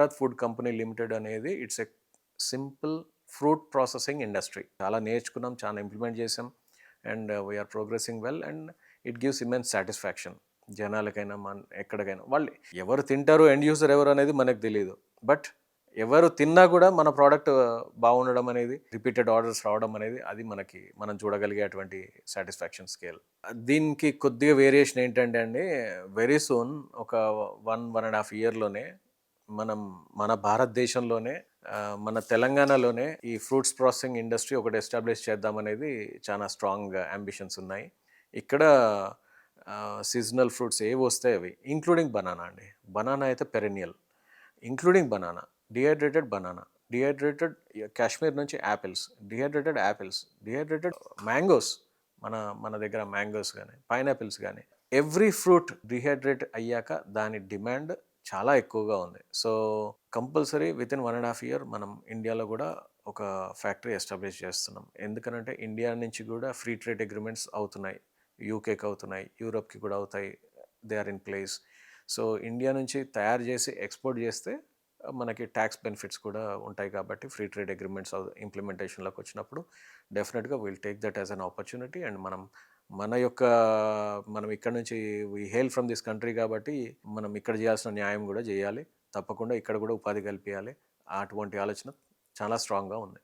Bharat food company limited అనేది it's a simple fruit processing industry. చాలా నేర్చుకున్నాం, చాలా ఇంప్లిమెంట్ చేసాం and we are progressing well and it gives immense satisfaction. జనాలకైనా ఎక్కడికైనా వాళ్ళు ఎవరు తింటారు, ఎండ్ యూజర్ ఎవరు అనేది మనకు తెలియదు. బట్ ఎవరు తిన్నా కూడా మన ప్రోడక్ట్ బాగుండడం అనేది, రిపీటెడ్ ఆర్డర్స్ రావడం అనేది అది మనం చూడగలిగేటువంటి సాటిస్ఫాక్షన్ స్కేల్. దీనికి కొద్దిగా వేరియేషన్ ఏంటంటే అండి, వెరీ సూన్ ఒక 1.5 ఇయర్లోనే మన భారతదేశంలోనే మన తెలంగాణలోనే ఈ ఫ్రూట్స్ ప్రాసెసింగ్ ఇండస్ట్రీ ఒకటి ఎస్టాబ్లిష్ చేద్దామనేది చాలా స్ట్రాంగ్ అంబిషన్స్ ఉన్నాయి. ఇక్కడ సీజనల్ ఫ్రూట్స్ ఏవి వస్తాయి అవి, ఇంక్లూడింగ్ బనానా అండి. బనానా అయితే perennial, including banana, dehydrated Kashmir నుంచి యాపిల్స్, డిహైడ్రేటెడ్ మ్యాంగోస్, మన దగ్గర మ్యాంగోస్ కానీ పైనాపిల్స్ కానీ ఎవ్రీ ఫ్రూట్ డిహైడ్రేట్ అయ్యాక దాని డిమాండ్ చాలా ఎక్కువగా ఉంది. So compulsory with in 1.5 year మనం ఇండియాలో కూడా ఒక ఫ్యాక్టరీ ఎస్టాబ్లిష్ చేస్తున్నాం. ఎందుకనంటే ఇండియా నుంచి కూడా ఫ్రీ ట్రేడ్ అగ్రిమెంట్స్ అవుతున్నాయి, యూకేకి అవుతున్నాయి, యూరోప్కి కూడా అవుతాయి, they are in place. So India నుంచి తయారు చేసి ఎక్స్పోర్ట్ చేస్తే మనకి ట్యాక్స్ బెనిఫిట్స్ కూడా ఉంటాయి. కాబట్టి ఫ్రీ ట్రేడ్ అగ్రిమెంట్స్ ఇంప్లిమెంటేషన్లోకి వచ్చినప్పుడు డెఫినెట్గా will take that as an opportunity. And మనం ఇక్కడ నుంచి we hail from this country కాబట్టి మనం ఇక్కడ చేయాల్సిన న్యాయం కూడా చేయాలి. తప్పకుండా ఇక్కడ కూడా ఉపాధి కల్పించాలి. అటువంటి ఆలోచన చాలా స్ట్రాంగ్గా ఉంది.